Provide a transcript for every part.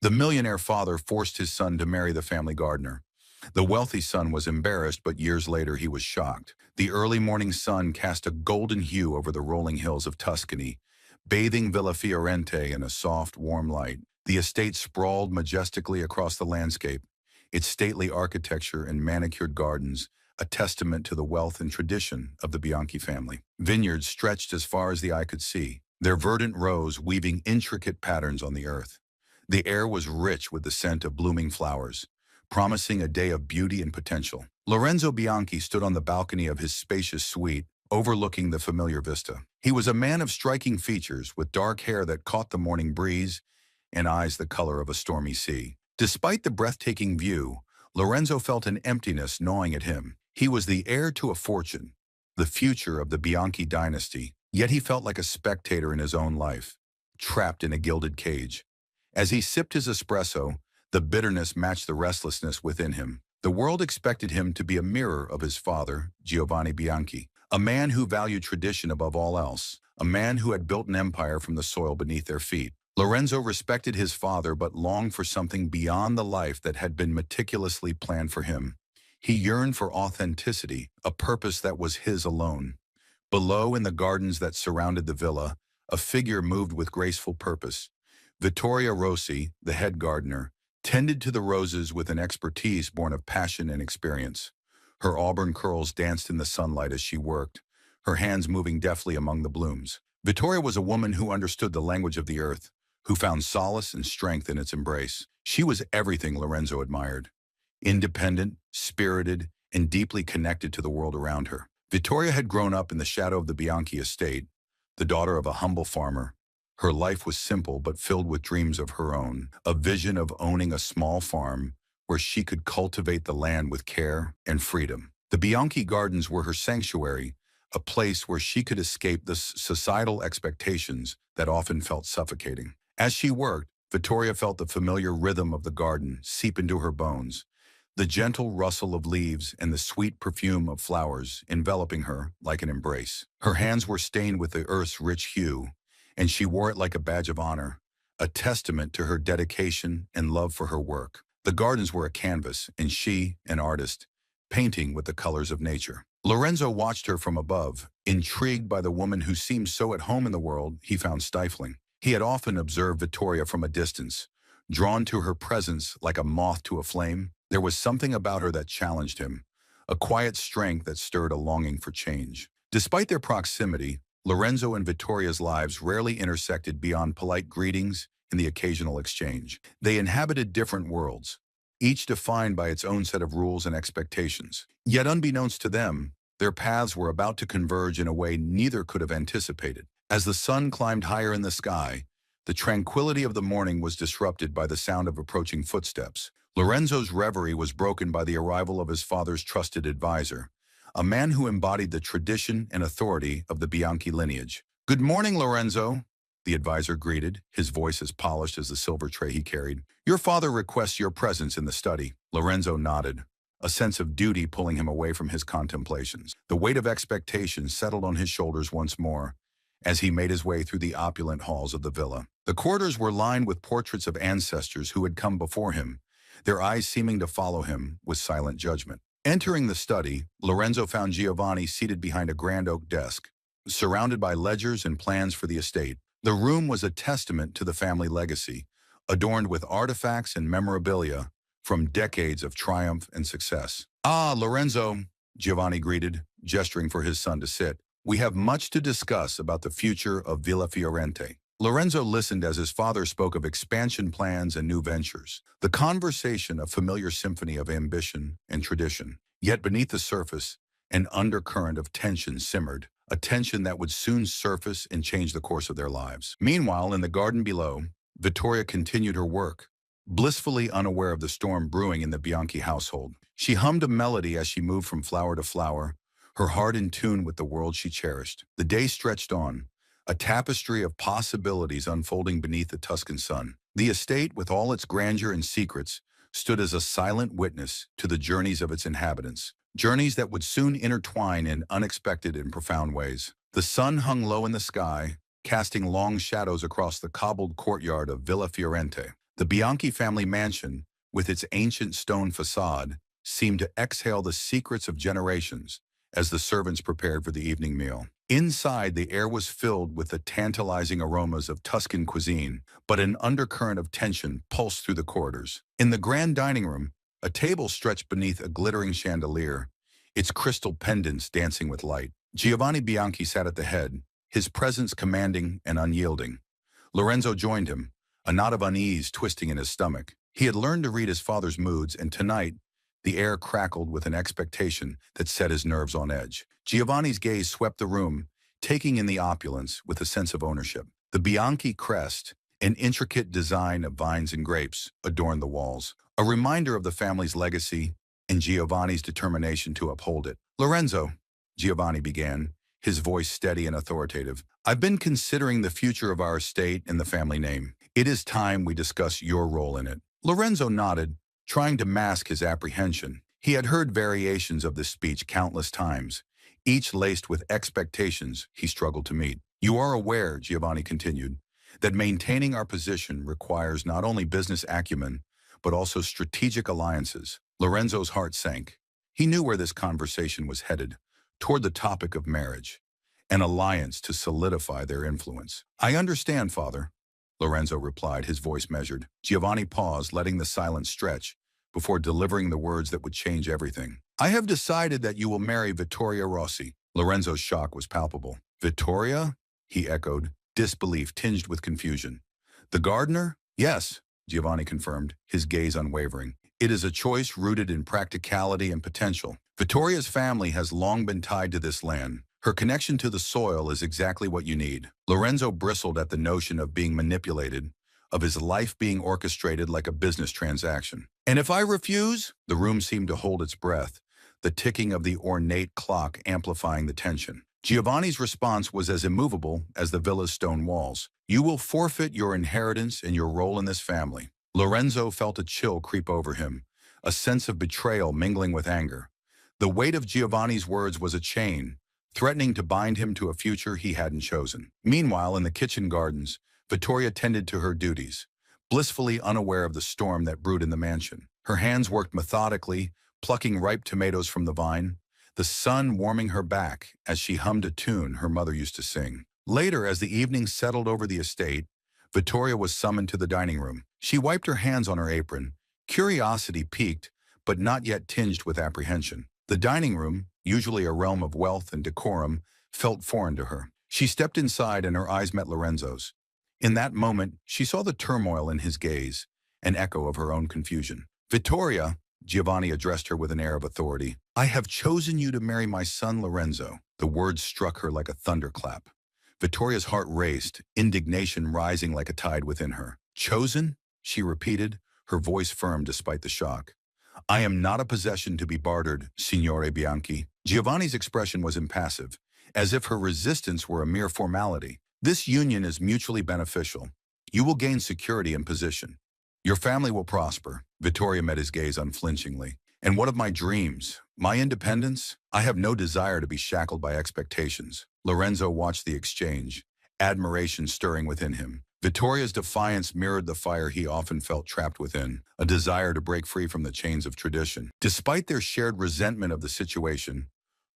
The millionaire father forced his son to marry the family gardener. The wealthy son was embarrassed, but years later he was shocked. The early morning sun cast a golden hue over the rolling hills of Tuscany, bathing Villa Fiorente in a soft, warm light. The estate sprawled majestically across the landscape, its stately architecture and manicured gardens a testament to the wealth and tradition of the Bianchi family. Vineyards stretched as far as the eye could see, their verdant rows weaving intricate patterns on the earth. The air was rich with the scent of blooming flowers, promising a day of beauty and potential. Lorenzo Bianchi stood on the balcony of his spacious suite, overlooking the familiar vista. He was a man of striking features, with dark hair that caught the morning breeze and eyes the color of a stormy sea. Despite the breathtaking view, Lorenzo felt an emptiness gnawing at him. He was the heir to a fortune, the future of the Bianchi dynasty, yet he felt like a spectator in his own life, trapped in a gilded cage. As he sipped his espresso, the bitterness matched the restlessness within him. The world expected him to be a mirror of his father, Giovanni Bianchi, a man who valued tradition above all else, a man who had built an empire from the soil beneath their feet. Lorenzo respected his father but longed for something beyond the life that had been meticulously planned for him. He yearned for authenticity, a purpose that was his alone. Below, in the gardens that surrounded the villa, a figure moved with graceful purpose. Vittoria Rossi, the head gardener, tended to the roses with an expertise born of passion and experience. Her auburn curls danced in the sunlight as she worked, her hands moving deftly among the blooms. Vittoria was a woman who understood the language of the earth, who found solace and strength in its embrace. She was everything Lorenzo admired: independent, spirited, and deeply connected to the world around her. Vittoria had grown up in the shadow of the Bianchi estate, the daughter of a humble farmer. Her life was simple but filled with dreams of her own, a vision of owning a small farm where she could cultivate the land with care and freedom. The Bianchi Gardens were her sanctuary, a place where she could escape the societal expectations that often felt suffocating. As she worked, Vittoria felt the familiar rhythm of the garden seep into her bones, the gentle rustle of leaves and the sweet perfume of flowers enveloping her like an embrace. Her hands were stained with the earth's rich hue, and she wore it like a badge of honor, a testament to her dedication and love for her work. The gardens were a canvas, and she, an artist, painting with the colors of nature. Lorenzo watched her from above, intrigued by the woman who seemed so at home in the world he found stifling. He had often observed Vittoria from a distance, drawn to her presence like a moth to a flame. There was something about her that challenged him, a quiet strength that stirred a longing for change. Despite their proximity, Lorenzo and Vittoria's lives rarely intersected beyond polite greetings and the occasional exchange. They inhabited different worlds, each defined by its own set of rules and expectations. Yet unbeknownst to them, their paths were about to converge in a way neither could have anticipated. As the sun climbed higher in the sky, the tranquility of the morning was disrupted by the sound of approaching footsteps. Lorenzo's reverie was broken by the arrival of his father's trusted advisor, a man who embodied the tradition and authority of the Bianchi lineage. "Good morning, Lorenzo," the advisor greeted, his voice as polished as the silver tray he carried. "Your father requests your presence in the study." Lorenzo nodded, a sense of duty pulling him away from his contemplations. The weight of expectation settled on his shoulders once more as he made his way through the opulent halls of the villa. The corridors were lined with portraits of ancestors who had come before him, their eyes seeming to follow him with silent judgment. Entering the study, Lorenzo found Giovanni seated behind a grand oak desk, surrounded by ledgers and plans for the estate. The room was a testament to the family legacy, adorned with artifacts and memorabilia from decades of triumph and success. "Ah, Lorenzo," Giovanni greeted, gesturing for his son to sit. "We have much to discuss about the future of Villa Fiorente." Lorenzo listened as his father spoke of expansion plans and new ventures, the conversation a familiar symphony of ambition and tradition. Yet beneath the surface, an undercurrent of tension simmered, a tension that would soon surface and change the course of their lives. Meanwhile, in the garden below, Vittoria continued her work, blissfully unaware of the storm brewing in the Bianchi household. She hummed a melody as she moved from flower to flower, her heart in tune with the world she cherished. The day stretched on, a tapestry of possibilities unfolding beneath the Tuscan sun. The estate, with all its grandeur and secrets, stood as a silent witness to the journeys of its inhabitants, journeys that would soon intertwine in unexpected and profound ways. The sun hung low in the sky, casting long shadows across the cobbled courtyard of Villa Fiorente. The Bianchi family mansion, with its ancient stone facade, seemed to exhale the secrets of generations as the servants prepared for the evening meal. Inside, the air was filled with the tantalizing aromas of Tuscan cuisine, but an undercurrent of tension pulsed through the corridors. In the grand dining room, a table stretched beneath a glittering chandelier, its crystal pendants dancing with light. Giovanni Bianchi sat at the head, his presence commanding and unyielding. Lorenzo joined him, a knot of unease twisting in his stomach. He had learned to read his father's moods, and tonight, the air crackled with an expectation that set his nerves on edge. Giovanni's gaze swept the room, taking in the opulence with a sense of ownership. The Bianchi crest, an intricate design of vines and grapes, adorned the walls, a reminder of the family's legacy and Giovanni's determination to uphold it. "Lorenzo," Giovanni began, his voice steady and authoritative, "I've been considering the future of our estate and the family name. It is time we discuss your role in it." Lorenzo nodded, trying to mask his apprehension. He had heard variations of this speech countless times, each laced with expectations he struggled to meet. "You are aware," Giovanni continued, "that maintaining our position requires not only business acumen, but also strategic alliances." Lorenzo's heart sank. He knew where this conversation was headed, toward the topic of marriage, an alliance to solidify their influence. "I understand, father," Lorenzo replied, his voice measured. Giovanni paused, letting the silence stretch, before delivering the words that would change everything. "I have decided that you will marry Vittoria Rossi." Lorenzo's shock was palpable. "Vittoria?" he echoed, disbelief tinged with confusion. "The gardener?" "Yes," Giovanni confirmed, his gaze unwavering. "It is a choice rooted in practicality and potential. Vittoria's family has long been tied to this land. Her connection to the soil is exactly what you need." Lorenzo bristled at the notion of being manipulated, of his life being orchestrated like a business transaction. "And if I refuse?" The room seemed to hold its breath, the ticking of the ornate clock amplifying the tension. Giovanni's response was as immovable as the villa's stone walls. "You will forfeit your inheritance and your role in this family." Lorenzo felt a chill creep over him, a sense of betrayal mingling with anger. The weight of Giovanni's words was a chain, threatening to bind him to a future he hadn't chosen. Meanwhile, in the kitchen gardens, Vittoria tended to her duties, blissfully unaware of the storm that brewed in the mansion. Her hands worked methodically, plucking ripe tomatoes from the vine, the sun warming her back as she hummed a tune her mother used to sing. Later, as the evening settled over the estate, Vittoria was summoned to the dining room. She wiped her hands on her apron, curiosity piqued, but not yet tinged with apprehension. The dining room, usually a realm of wealth and decorum, felt foreign to her. She stepped inside and her eyes met Lorenzo's. In that moment, she saw the turmoil in his gaze, an echo of her own confusion. "Vittoria," Giovanni addressed her with an air of authority, "I have chosen you to marry my son Lorenzo." The words struck her like a thunderclap. Vittoria's heart raced, indignation rising like a tide within her. "Chosen?" she repeated, her voice firm despite the shock. "I am not a possession to be bartered, Signore Bianchi." Giovanni's expression was impassive, as if her resistance were a mere formality. "This union is mutually beneficial. You will gain security and position. Your family will prosper." Vittoria met his gaze unflinchingly. "And what of my dreams? My independence? I have no desire to be shackled by expectations." Lorenzo watched the exchange, admiration stirring within him. Vittoria's defiance mirrored the fire he often felt trapped within, a desire to break free from the chains of tradition. Despite their shared resentment of the situation,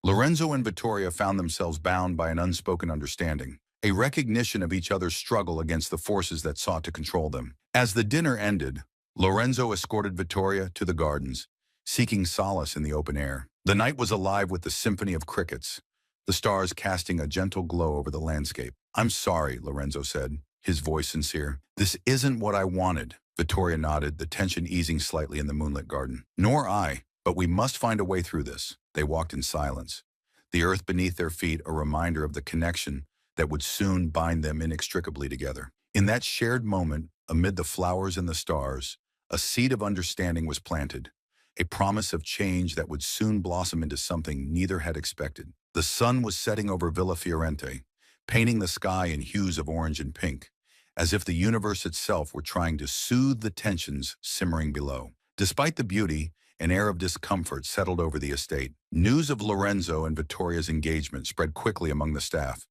Lorenzo and Vittoria found themselves bound by an unspoken understanding, a recognition of each other's struggle against the forces that sought to control them. As the dinner ended, Lorenzo escorted Vittoria to the gardens, seeking solace in the open air. The night was alive with the symphony of crickets, the stars casting a gentle glow over the landscape. "I'm sorry," Lorenzo said, his voice sincere. "This isn't what I wanted." Vittoria nodded, the tension easing slightly in the moonlit garden. "Nor I, but we must find a way through this." They walked in silence, the earth beneath their feet a reminder of the connection that would soon bind them inextricably together. In that shared moment, amid the flowers and the stars, a seed of understanding was planted, a promise of change that would soon blossom into something neither had expected. The sun was setting over Villa Fiorente, painting the sky in hues of orange and pink, as if the universe itself were trying to soothe the tensions simmering below. Despite the beauty, an air of discomfort settled over the estate. News of Lorenzo and Vittoria's engagement spread quickly among the staff,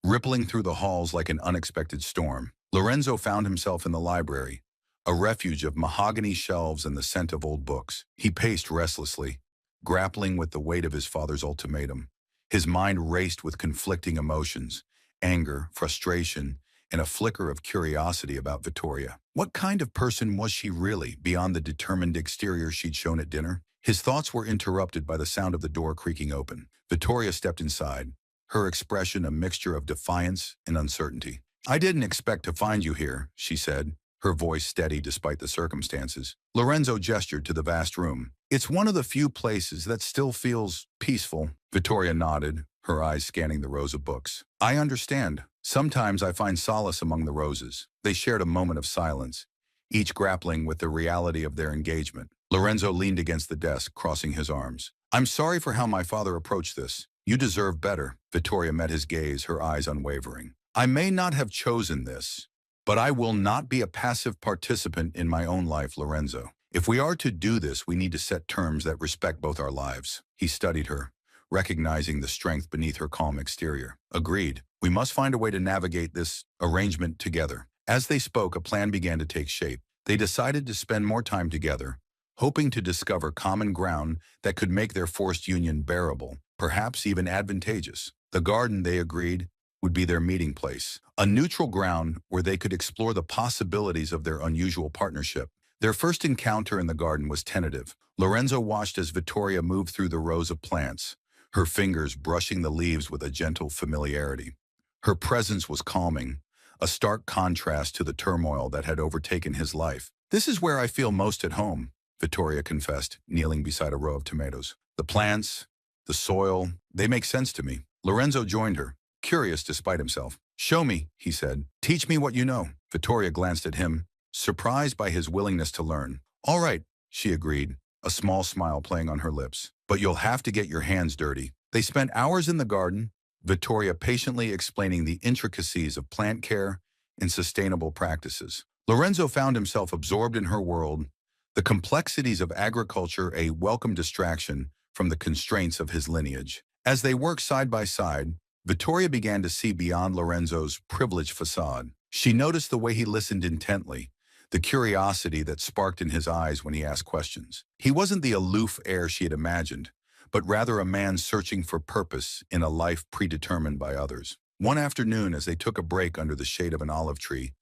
rippling through the halls like an unexpected storm. Lorenzo found himself in the library, a refuge of mahogany shelves and the scent of old books. He paced restlessly, grappling with the weight of his father's ultimatum. His mind raced with conflicting emotions, anger, frustration, and a flicker of curiosity about Vittoria. What kind of person was she really, beyond the determined exterior she'd shown at dinner? His thoughts were interrupted by the sound of the door creaking open. Vittoria stepped inside, her expression a mixture of defiance and uncertainty. "I didn't expect to find you here," she said, her voice steady despite the circumstances. Lorenzo gestured to the vast room. "It's one of the few places that still feels peaceful." Vittoria nodded, her eyes scanning the rows of books. "I understand. Sometimes I find solace among the roses." They shared a moment of silence, each grappling with the reality of their engagement. Lorenzo leaned against the desk, crossing his arms. "I'm sorry for how my father approached this. You deserve better." Vittoria met his gaze, her eyes unwavering. "I may not have chosen this, but I will not be a passive participant in my own life, Lorenzo. If we are to do this, we need to set terms that respect both our lives." He studied her, recognizing the strength beneath her calm exterior. "Agreed. We must find a way to navigate this arrangement together." As they spoke, a plan began to take shape. They decided to spend more time together, hoping to discover common ground that could make their forced union bearable, perhaps even advantageous. The garden, they agreed, would be their meeting place, a neutral ground where they could explore the possibilities of their unusual partnership. Their first encounter in the garden was tentative. Lorenzo watched as Vittoria moved through the rows of plants, her fingers brushing the leaves with a gentle familiarity. Her presence was calming, a stark contrast to the turmoil that had overtaken his life. "This is where I feel most at home," Vittoria confessed, kneeling beside a row of tomatoes. "The plants, the soil, they make sense to me." Lorenzo joined her, curious despite himself. "Show me," he said. "Teach me what you know." Vittoria glanced at him, surprised by his willingness to learn. "All right," she agreed, a small smile playing on her lips. "But you'll have to get your hands dirty." They spent hours in the garden, Vittoria patiently explaining the intricacies of plant care and sustainable practices. Lorenzo found himself absorbed in her world, the complexities of agriculture a welcome distraction from the constraints of his lineage. As they worked side by side, Vittoria began to see beyond Lorenzo's privileged facade. She noticed the way he listened intently, the curiosity that sparked in his eyes when he asked questions. He wasn't the aloof heir she had imagined, but rather a man searching for purpose in a life predetermined by others. One afternoon, as they took a break under the shade of an olive tree,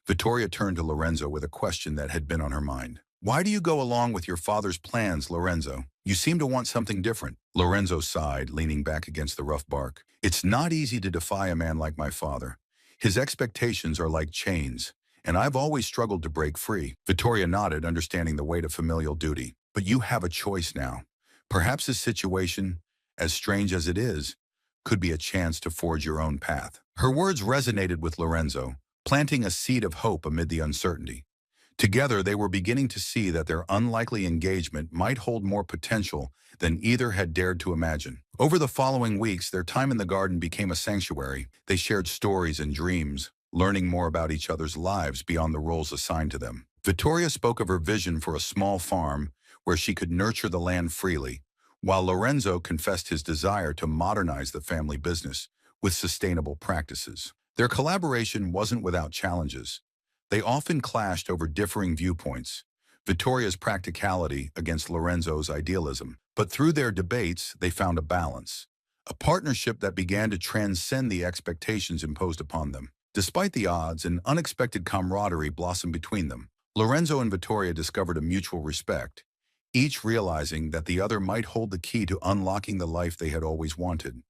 Vittoria turned to Lorenzo with a question that had been on her mind. "Why do you go along with your father's plans, Lorenzo? You seem to want something different." Lorenzo sighed, leaning back against the rough bark. "It's not easy to defy a man like my father. His expectations are like chains, and I've always struggled to break free." Vittoria nodded, understanding the weight of familial duty. "But you have a choice now. Perhaps this situation, as strange as it is, could be a chance to forge your own path." Her words resonated with Lorenzo, planting a seed of hope amid the uncertainty. Together, they were beginning to see that their unlikely engagement might hold more potential than either had dared to imagine. Over the following weeks, their time in the garden became a sanctuary. They shared stories and dreams, learning more about each other's lives beyond the roles assigned to them. Vittoria spoke of her vision for a small farm where she could nurture the land freely, while Lorenzo confessed his desire to modernize the family business with sustainable practices. Their collaboration wasn't without challenges. They often clashed over differing viewpoints, Vittoria's practicality against Lorenzo's idealism. But through their debates, they found a balance, a partnership that began to transcend the expectations imposed upon them. Despite the odds, an unexpected camaraderie blossomed between them. Lorenzo and Vittoria discovered a mutual respect, each realizing that the other might hold the key to unlocking the life they had always wanted.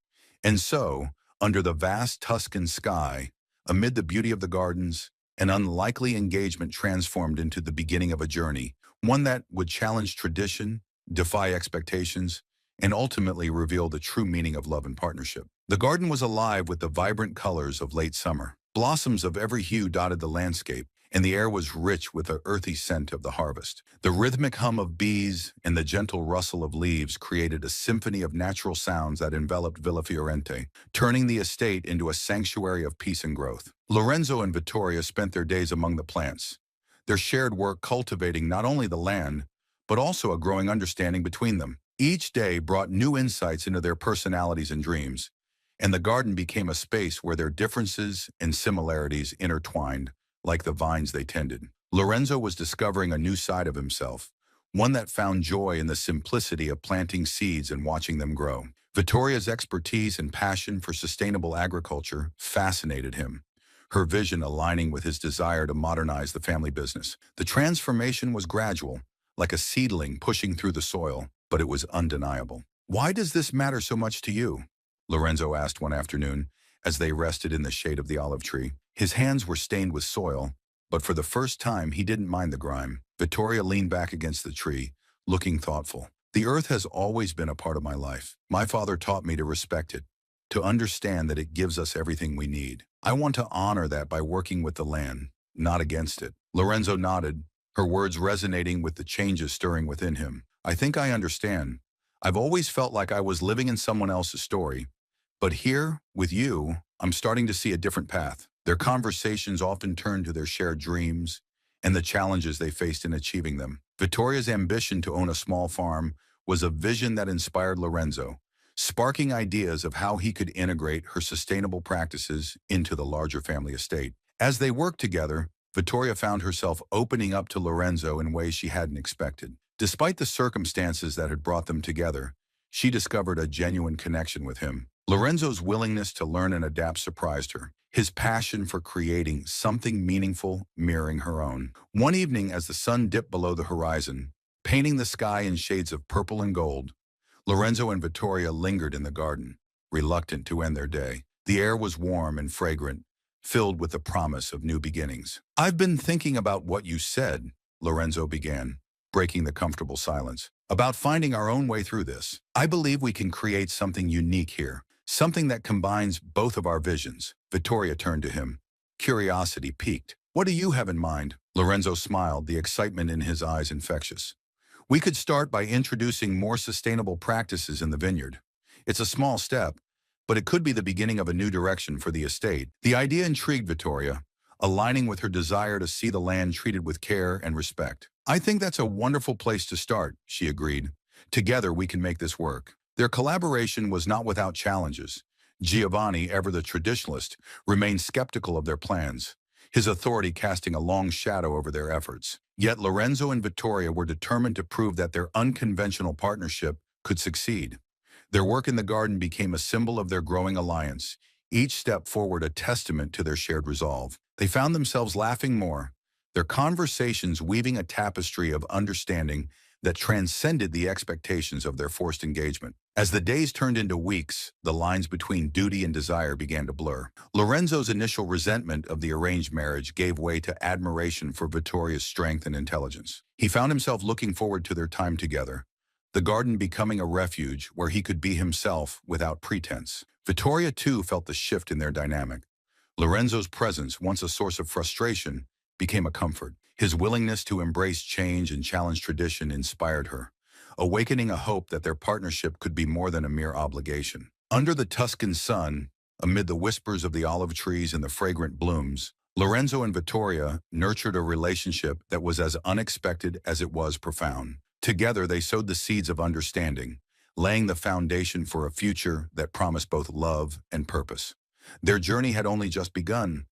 And so, under the vast Tuscan sky, amid the beauty of the gardens, an unlikely engagement transformed into the beginning of a journey, one that would challenge tradition, defy expectations, and ultimately reveal the true meaning of love and partnership. The garden was alive with the vibrant colors of late summer. Blossoms of every hue dotted the landscape, and the air was rich with the earthy scent of the harvest. The rhythmic hum of bees and the gentle rustle of leaves created a symphony of natural sounds that enveloped Villa Fiorente, turning the estate into a sanctuary of peace and growth. Lorenzo and Vittoria spent their days among the plants, their shared work cultivating not only the land, but also a growing understanding between them. Each day brought new insights into their personalities and dreams, and the garden became a space where their differences and similarities intertwined like the vines they tended. Lorenzo was discovering a new side of himself, one that found joy in the simplicity of planting seeds and watching them grow. Vittoria's expertise and passion for sustainable agriculture fascinated him, her vision aligning with his desire to modernize the family business. The transformation was gradual, like a seedling pushing through the soil, but it was undeniable. "Why does this matter so much to you?" Lorenzo asked one afternoon, as they rested in the shade of the olive tree. His hands were stained with soil, but for the first time he didn't mind the grime. Vittoria leaned back against the tree, looking thoughtful. "The earth has always been a part of my life. My father taught me to respect it, to understand that it gives us everything we need. I want to honor that by working with the land, not against it." Lorenzo nodded, her words resonating with the changes stirring within him. "I think I understand. I've always felt like I was living in someone else's story. But here, with you, I'm starting to see a different path." Their conversations often turned to their shared dreams and the challenges they faced in achieving them. Vittoria's ambition to own a small farm was a vision that inspired Lorenzo, sparking ideas of how he could integrate her sustainable practices into the larger family estate. As they worked together, Vittoria found herself opening up to Lorenzo in ways she hadn't expected. Despite the circumstances that had brought them together, she discovered a genuine connection with him. Lorenzo's willingness to learn and adapt surprised her, his passion for creating something meaningful mirroring her own. One evening, as the sun dipped below the horizon, painting the sky in shades of purple and gold, Lorenzo and Vittoria lingered in the garden, reluctant to end their day. The air was warm and fragrant, filled with the promise of new beginnings. "I've been thinking about what you said," Lorenzo began, breaking the comfortable silence, "about finding our own way through this. I believe we can create something unique here, something that combines both of our visions." Vittoria turned to him, curiosity piqued. "What do you have in mind?" Lorenzo smiled, the excitement in his eyes infectious. "We could start by introducing more sustainable practices in the vineyard. It's a small step, but it could be the beginning of a new direction for the estate." The idea intrigued Vittoria, aligning with her desire to see the land treated with care and respect. "I think that's a wonderful place to start," she agreed. "Together we can make this work." Their collaboration was not without challenges. Giovanni, ever the traditionalist, remained skeptical of their plans, his authority casting a long shadow over their efforts. Yet Lorenzo and Vittoria were determined to prove that their unconventional partnership could succeed. Their work in the garden became a symbol of their growing alliance, each step forward a testament to their shared resolve. They found themselves laughing more, their conversations weaving a tapestry of understanding that transcended the expectations of their forced engagement. As the days turned into weeks, the lines between duty and desire began to blur. Lorenzo's initial resentment of the arranged marriage gave way to admiration for Vittoria's strength and intelligence. He found himself looking forward to their time together, the garden becoming a refuge where he could be himself without pretense. Vittoria, too, felt the shift in their dynamic. Lorenzo's presence, once a source of frustration, became a comfort. His willingness to embrace change and challenge tradition inspired her, awakening a hope that their partnership could be more than a mere obligation. Under the Tuscan sun, amid the whispers of the olive trees and the fragrant blooms, Lorenzo and Vittoria nurtured a relationship that was as unexpected as it was profound. Together, they sowed the seeds of understanding, laying the foundation for a future that promised both love and purpose. Their journey had only just begun,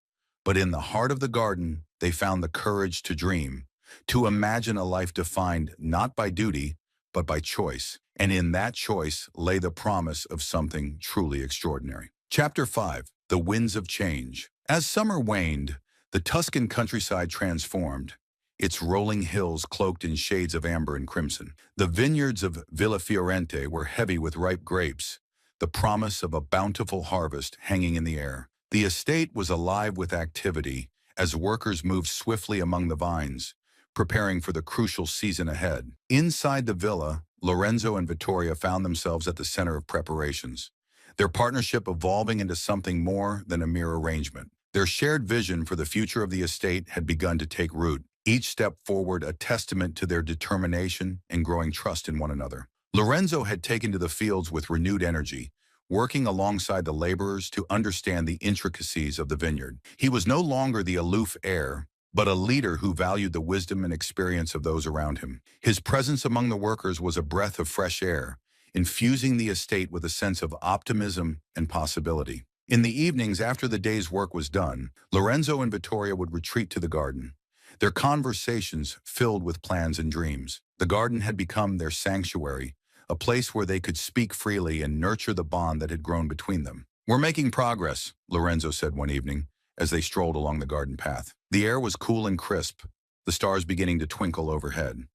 but in the heart of the garden, they found the courage to dream, to imagine a life defined not by duty, but by choice. And in that choice lay the promise of something truly extraordinary. Chapter 5. The Winds of Change. As summer waned, the Tuscan countryside transformed, its rolling hills cloaked in shades of amber and crimson. The vineyards of Villafiorente were heavy with ripe grapes, the promise of a bountiful harvest hanging in the air. The estate was alive with activity as workers moved swiftly among the vines, preparing for the crucial season ahead. Inside the villa, Lorenzo and Vittoria found themselves at the center of preparations, their partnership evolving into something more than a mere arrangement. Their shared vision for the future of the estate had begun to take root, each step forward a testament to their determination and growing trust in one another. Lorenzo had taken to the fields with renewed energy, working alongside the laborers to understand the intricacies of the vineyard. He was no longer the aloof heir, but a leader who valued the wisdom and experience of those around him. His presence among the workers was a breath of fresh air, infusing the estate with a sense of optimism and possibility. In the evenings after the day's work was done, Lorenzo and Vittoria would retreat to the garden, their conversations filled with plans and dreams. The garden had become their sanctuary, a place where they could speak freely and nurture the bond that had grown between them. "We're making progress," Lorenzo said one evening, as they strolled along the garden path. The air was cool and crisp, the stars beginning to twinkle overhead.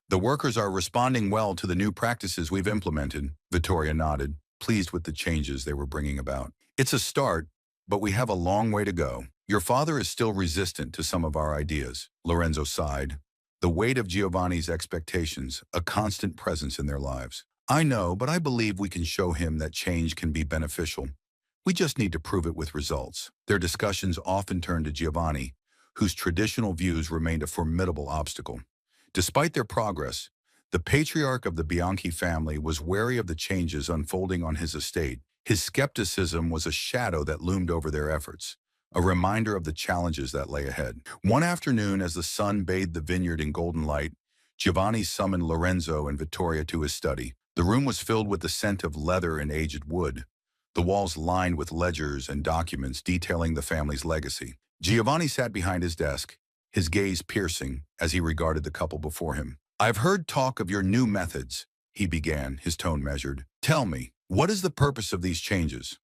"The workers are responding well to the new practices we've implemented," Vittoria nodded, pleased with the changes they were bringing about. "It's a start, but we have a long way to go. Your father is still resistant to some of our ideas," Lorenzo sighed, the weight of Giovanni's expectations a constant presence in their lives. "I know, but I believe we can show him that change can be beneficial. We just need to prove it with results." Their discussions often turned to Giovanni, whose traditional views remained a formidable obstacle. Despite their progress, the patriarch of the Bianchi family was wary of the changes unfolding on his estate. His skepticism was a shadow that loomed over their efforts, a reminder of the challenges that lay ahead. One afternoon, as the sun bathed the vineyard in golden light, Giovanni summoned Lorenzo and Vittoria to his study. The room was filled with the scent of leather and aged wood, the walls lined with ledgers and documents detailing the family's legacy. Giovanni sat behind his desk, his gaze piercing as he regarded the couple before him. "I've heard talk of your new methods," he began, his tone measured. "Tell me, what is the purpose of these changes?"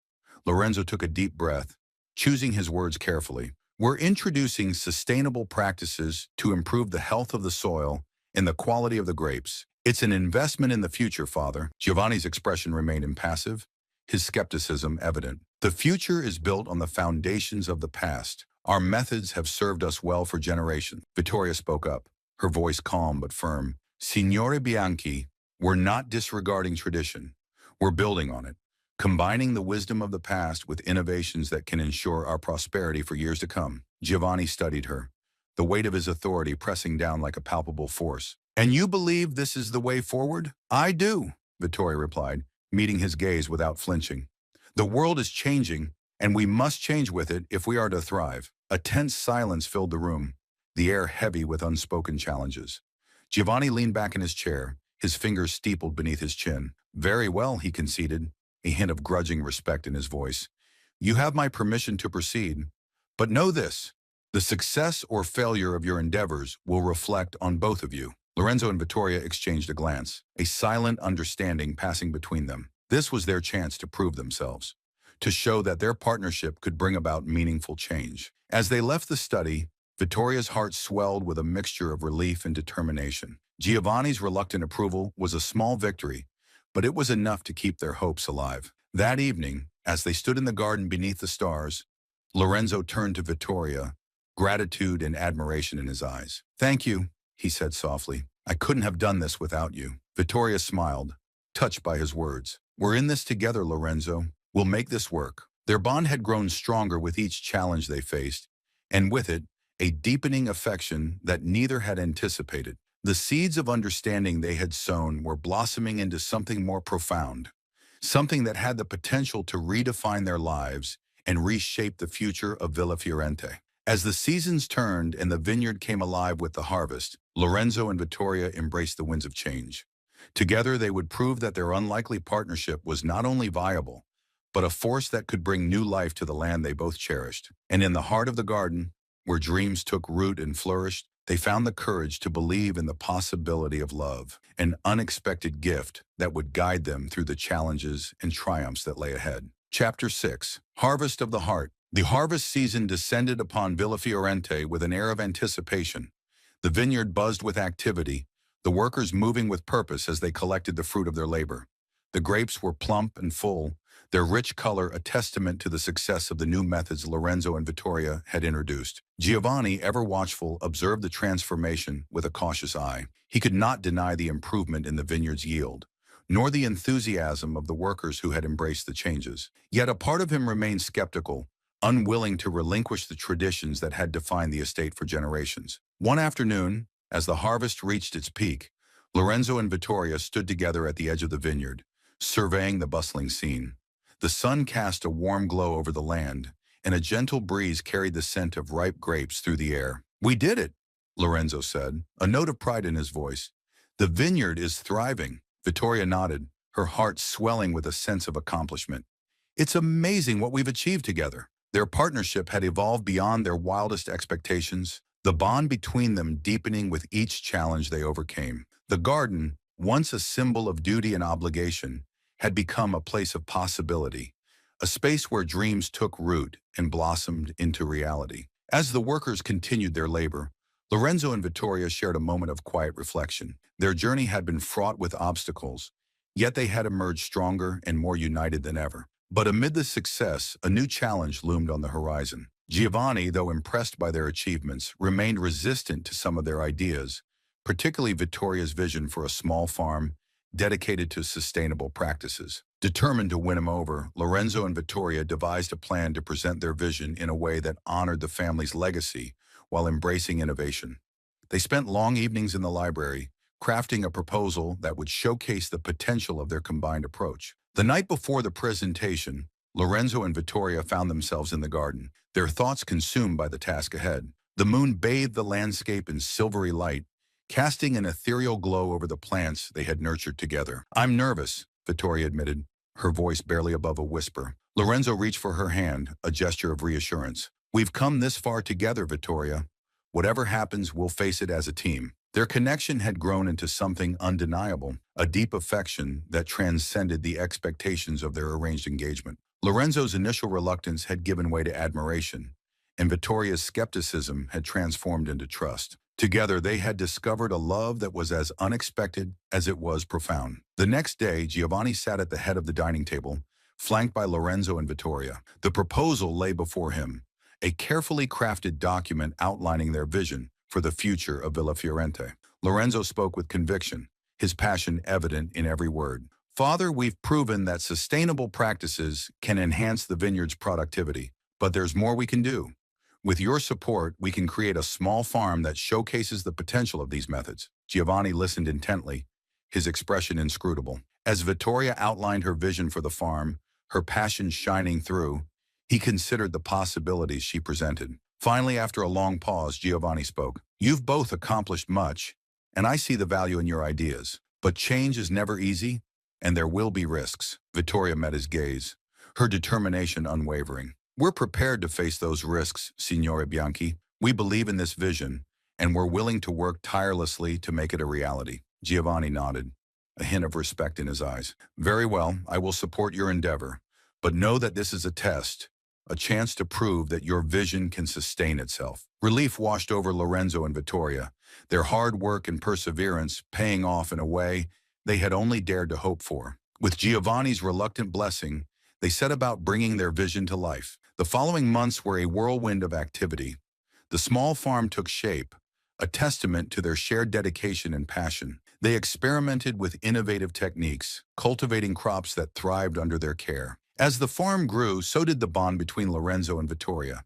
Lorenzo took a deep breath, choosing his words carefully. "We're introducing sustainable practices to improve the health of the soil and the quality of the grapes. It's an investment in the future, Father." Giovanni's expression remained impassive, his skepticism evident. "The future is built on the foundations of the past. Our methods have served us well for generations." Vittoria spoke up, her voice calm but firm. "Signore Bianchi, we're not disregarding tradition. We're building on it, combining the wisdom of the past with innovations that can ensure our prosperity for years to come." Giovanni studied her, the weight of his authority pressing down like a palpable force. "And you believe this is the way forward?" "I do," Vittoria replied, meeting his gaze without flinching. "The world is changing, and we must change with it if we are to thrive." A tense silence filled the room, the air heavy with unspoken challenges. Giovanni leaned back in his chair, his fingers steepled beneath his chin. "Very well," he conceded, a hint of grudging respect in his voice. "You have my permission to proceed. But know this, the success or failure of your endeavors will reflect on both of you." Lorenzo and Vittoria exchanged a glance, a silent understanding passing between them. This was their chance to prove themselves, to show that their partnership could bring about meaningful change. As they left the study, Vittoria's heart swelled with a mixture of relief and determination. Giovanni's reluctant approval was a small victory, but it was enough to keep their hopes alive. That evening, as they stood in the garden beneath the stars, Lorenzo turned to Vittoria, gratitude and admiration in his eyes. "Thank you," he said softly. "I couldn't have done this without you." Vittoria smiled, touched by his words. "We're in this together, Lorenzo. We'll make this work." Their bond had grown stronger with each challenge they faced, and with it, a deepening affection that neither had anticipated. The seeds of understanding they had sown were blossoming into something more profound, something that had the potential to redefine their lives and reshape the future of Villa Fiorente. As the seasons turned and the vineyard came alive with the harvest, Lorenzo and Vittoria embraced the winds of change. Together, they would prove that their unlikely partnership was not only viable, but a force that could bring new life to the land they both cherished. And in the heart of the garden, where dreams took root and flourished, they found the courage to believe in the possibility of love, an unexpected gift that would guide them through the challenges and triumphs that lay ahead. Chapter 6. Harvest of the Heart. The harvest season descended upon Villa Fiorente with an air of anticipation. The vineyard buzzed with activity, the workers moving with purpose as they collected the fruit of their labor. The grapes were plump and full, their rich color a testament to the success of the new methods Lorenzo and Vittoria had introduced. Giovanni, ever watchful, observed the transformation with a cautious eye. He could not deny the improvement in the vineyard's yield, nor the enthusiasm of the workers who had embraced the changes. Yet a part of him remained skeptical, unwilling to relinquish the traditions that had defined the estate for generations. One afternoon, as the harvest reached its peak, Lorenzo and Vittoria stood together at the edge of the vineyard, surveying the bustling scene. The sun cast a warm glow over the land, and a gentle breeze carried the scent of ripe grapes through the air. "We did it," Lorenzo said, a note of pride in his voice. "The vineyard is thriving." Vittoria nodded, her heart swelling with a sense of accomplishment. "It's amazing what we've achieved together." Their partnership had evolved beyond their wildest expectations. the bond between them deepening with each challenge they overcame. The garden, once a symbol of duty and obligation, had become a place of possibility, a space where dreams took root and blossomed into reality. As the workers continued their labor, Lorenzo and Vittoria shared a moment of quiet reflection. Their journey had been fraught with obstacles, yet they had emerged stronger and more united than ever. But amid the success, a new challenge loomed on the horizon. Giovanni, though impressed by their achievements, remained resistant to some of their ideas, particularly Vittoria's vision for a small farm dedicated to sustainable practices. Determined to win him over, Lorenzo and Vittoria devised a plan to present their vision in a way that honored the family's legacy while embracing innovation. They spent long evenings in the library, crafting a proposal that would showcase the potential of their combined approach. The night before the presentation, Lorenzo and Vittoria found themselves in the garden, their thoughts consumed by the task ahead. The moon bathed the landscape in silvery light, casting an ethereal glow over the plants they had nurtured together. "I'm nervous," Vittoria admitted, her voice barely above a whisper. Lorenzo reached for her hand, a gesture of reassurance. "We've come this far together, Vittoria. Whatever happens, we'll face it as a team." Their connection had grown into something undeniable, a deep affection that transcended the expectations of their arranged engagement. Lorenzo's initial reluctance had given way to admiration, and Vittoria's skepticism had transformed into trust. Together, they had discovered a love that was as unexpected as it was profound. The next day, Giovanni sat at the head of the dining table, flanked by Lorenzo and Vittoria. The proposal lay before him, a carefully crafted document outlining their vision for the future of Villa Fiorente. Lorenzo spoke with conviction, his passion evident in every word. "Father, we've proven that sustainable practices can enhance the vineyard's productivity, but there's more we can do. With your support, we can create a small farm that showcases the potential of these methods." Giovanni listened intently, his expression inscrutable. As Vittoria outlined her vision for the farm, her passion shining through, he considered the possibilities she presented. Finally, after a long pause, Giovanni spoke. "You've both accomplished much, and I see the value in your ideas. But change is never easy, and there will be risks." Vittoria met his gaze, her determination unwavering. "We're prepared to face those risks, Signore Bianchi. We believe in this vision, and we're willing to work tirelessly to make it a reality." Giovanni nodded, a hint of respect in his eyes. "Very well, I will support your endeavor, but know that this is a test, a chance to prove that your vision can sustain itself." Relief washed over Lorenzo and Vittoria, their hard work and perseverance paying off in a way they had only dared to hope for. With Giovanni's reluctant blessing, they set about bringing their vision to life. The following months were a whirlwind of activity. The small farm took shape, a testament to their shared dedication and passion. They experimented with innovative techniques, cultivating crops that thrived under their care. As the farm grew, so did the bond between Lorenzo and Vittoria.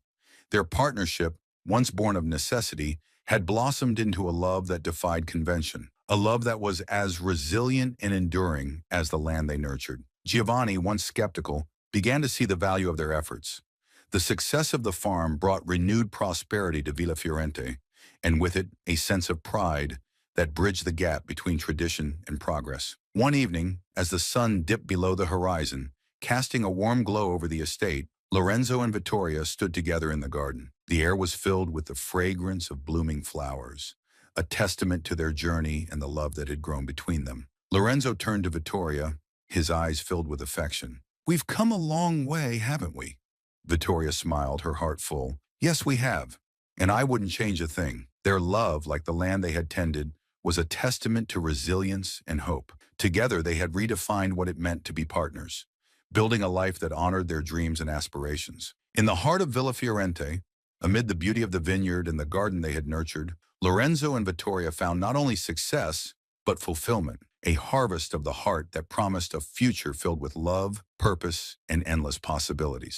Their partnership, once born of necessity, had blossomed into a love that defied convention, a love that was as resilient and enduring as the land they nurtured. Giovanni, once skeptical, began to see the value of their efforts. The success of the farm brought renewed prosperity to Villa Fiorente, and with it, a sense of pride that bridged the gap between tradition and progress. One evening, as the sun dipped below the horizon, casting a warm glow over the estate, Lorenzo and Vittoria stood together in the garden. The air was filled with the fragrance of blooming flowers, a testament to their journey and the love that had grown between them. Lorenzo turned to Vittoria, his eyes filled with affection. "We've come a long way, haven't we?" Vittoria smiled, her heart full. "Yes, we have. And I wouldn't change a thing." Their love, like the land they had tended, was a testament to resilience and hope. Together, they had redefined what it meant to be partners, building a life that honored their dreams and aspirations. In the heart of Villa Fiorente, amid the beauty of the vineyard and the garden they had nurtured, Lorenzo and Vittoria found not only success, but fulfillment, a harvest of the heart that promised a future filled with love, purpose, and endless possibilities.